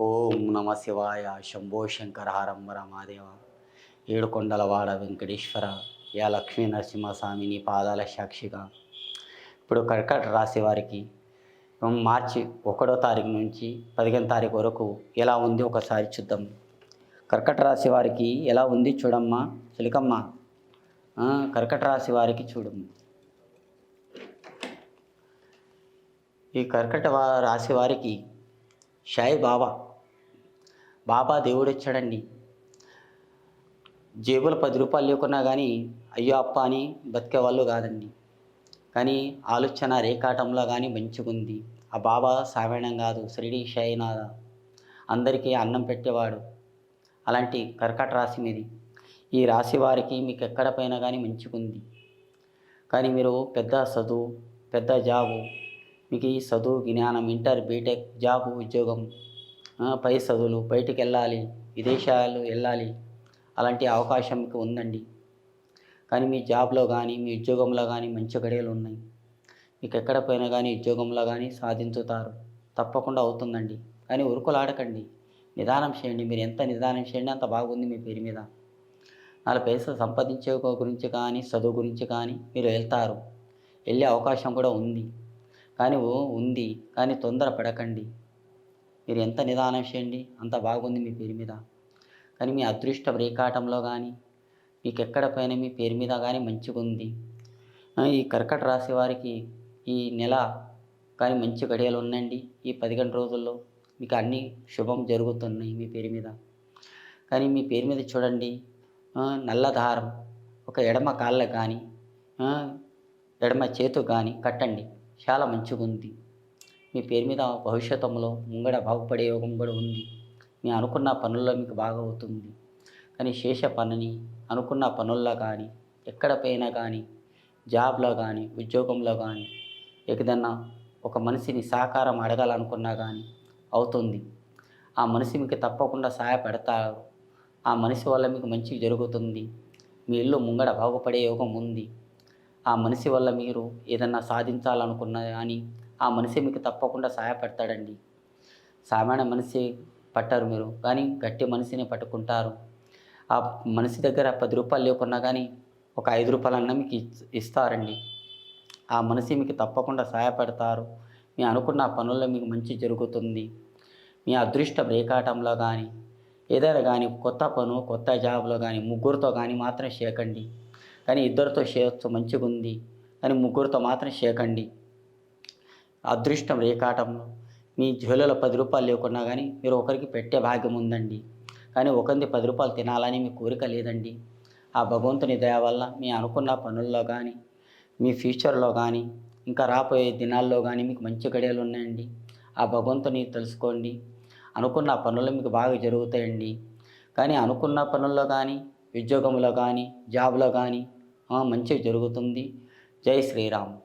ఓం నమ శివాయ శంభో శంకర హరంబర మహాదేవ ఏడుకొండలవాడ వెంకటేశ్వర యా లక్ష్మీ నరసింహస్వామి నీ పాదాల సాక్షిగా. ఇప్పుడు కర్కాటక రాశి వారికి మార్చి 1వ తారీఖు నుంచి 15వ తారీఖు వరకు ఎలా ఉంది ఒకసారి చూద్దాం. కర్కాటక రాశి వారికి ఎలా ఉంది చూడమ్మా చిలకమ్మ. కర్కాటక రాశి వారికి చూడమ్మ. ఈ కర్కాటక రాశి వారికి షాయి బాబా దేవుడు వచ్చాడండి. జేబులు 10 రూపాయలు లేకున్నా కానీ అయ్యో అప్ప అని బతికే వాళ్ళు కాదండి. కానీ ఆలోచన రేఖాటంలో కానీ మంచిగుంది. ఆ బాబా సామాన్యం కాదు, షిరిడి సాయినాథ అందరికీ అన్నం పెట్టేవాడు. అలాంటి కర్కాటక రాశి మీది. ఈ రాశి వారికి మీకు ఎక్కడ పైన కానీ మంచిగుంది. కానీ మీరు పెద్ద చదువు, పెద్ద జాబు, మీకు ఈ చదువు జ్ఞానం, ఇంటర్ బీటెక్ జాబు ఉద్యోగం, పై చదువులు, బయటికి వెళ్ళాలి, విదేశాలు వెళ్ళాలి, అలాంటి అవకాశం మీకు ఉందండి. కానీ మీ జాబ్లో కానీ మీ ఉద్యోగంలో కానీ మంచి గడియలు ఉన్నాయి. మీకు ఎక్కడ పోయినా కానీ ఉద్యోగంలో కానీ సాధించుతారు, తప్పకుండా అవుతుందండి. కానీ ఉరుకులాడకండి, నిదానం చేయండి. మీరు ఎంత నిదానం చేయండి అంత బాగుంది మీ పేరు మీద. 4 పైసలు సంపాదించే గురించి కానీ చదువు గురించి కానీ మీరు వెళ్తారు, వెళ్ళే అవకాశం కూడా ఉంది. కానీ తొందర పడకండి. మీరు ఎంత నిదానం చేయండి అంత బాగుంది మీ పేరు మీద. కానీ మీ అదృష్ట రేఖాటంలో కానీ మీకు ఎక్కడ పైన మీ పేరు మీద కానీ మంచిగుంది. ఈ కర్కాటక రాశి వారికి ఈ నెల కానీ మంచి గడియలు ఉన్నాయండి. ఈ 15 రోజుల్లో మీకు అన్నీ శుభం జరుగుతున్నాయి మీ పేరు మీద. కానీ మీ పేరు మీద చూడండి, నల్ల దారం ఒక ఎడమ కాళ్ళకు కానీ ఎడమ చేతు కానీ కట్టండి, చాలా మంచిగుంది. మీ పేరు మీద భవిష్యత్తులో ముంగడ బాగుపడే యోగం కూడా ఉంది. మీ అనుకున్న పనుల్లో మీకు బాగా అవుతుంది. కానీ శేష పనిని అనుకున్న పనుల్లో కానీ ఎక్కడ పోయినా కానీ జాబ్లో కానీ ఉద్యోగంలో కానీ ఏదన్నా ఒక మనిషిని సహకారం అడగాలనుకున్నా కానీ అవుతుంది. ఆ మనిషి మీకు తప్పకుండా సహాయపడతారు. ఆ మనిషి వల్ల మీకు మంచి జరుగుతుంది. మీ ఇల్లు ముంగడ బాగుపడే యోగం ఉంది. ఆ మనిషి వల్ల మీరు ఏదన్నా సాధించాలనుకున్నా కానీ ఆ మనిషి మీకు తప్పకుండా సహాయపడతాడండి. సామాన్య మనిషి పట్టరు మీరు, కానీ గట్టి మనిషిని పట్టుకుంటారు. ఆ మనిషి దగ్గర 10 రూపాయలు లేకున్నా కానీ ఒక 5 రూపాయలన్నా మీకు ఇస్తారండి. ఆ మనిషి మీకు తప్పకుండా సహాయపడతారు. మీ అనుకున్న పనుల్లో మీకు మంచి జరుగుతుంది. మీ అదృష్టం రేఖాటంలో కానీ ఏదైనా కానీ కొత్త పను కొత్త జాబ్లో కానీ ముగ్గురితో కానీ మాత్రం చేయకండి. కానీ ఇద్దరితో చేయొచ్చు, మంచిగుంది. కానీ ముగ్గురితో మాత్రం చేయకండి. అదృష్టం రేఖాటంలో మీ జోలలో 10 రూపాయలు లేకున్నా కానీ మీరు ఒకరికి పెట్టే భాగ్యం ఉందండి. కానీ ఒకరిది 10 రూపాయలు తినాలని మీ కోరిక లేదండి. ఆ భగవంతుని దయ వల్ల మీ అనుకున్న పనుల్లో కానీ మీ ఫ్యూచర్లో కానీ ఇంకా రాబోయే దినాల్లో కానీ మీకు మంచి గడియలు ఉన్నాయండి. ఆ భగవంతుని తెలుసుకోండి. అనుకున్న పనులు మీకు బాగా జరుగుతాయండి. కానీ అనుకున్న పనుల్లో కానీ ఉద్యోగంలో కానీ జాబ్లో కానీ మంచిగా జరుగుతుంది. జై శ్రీరామ్.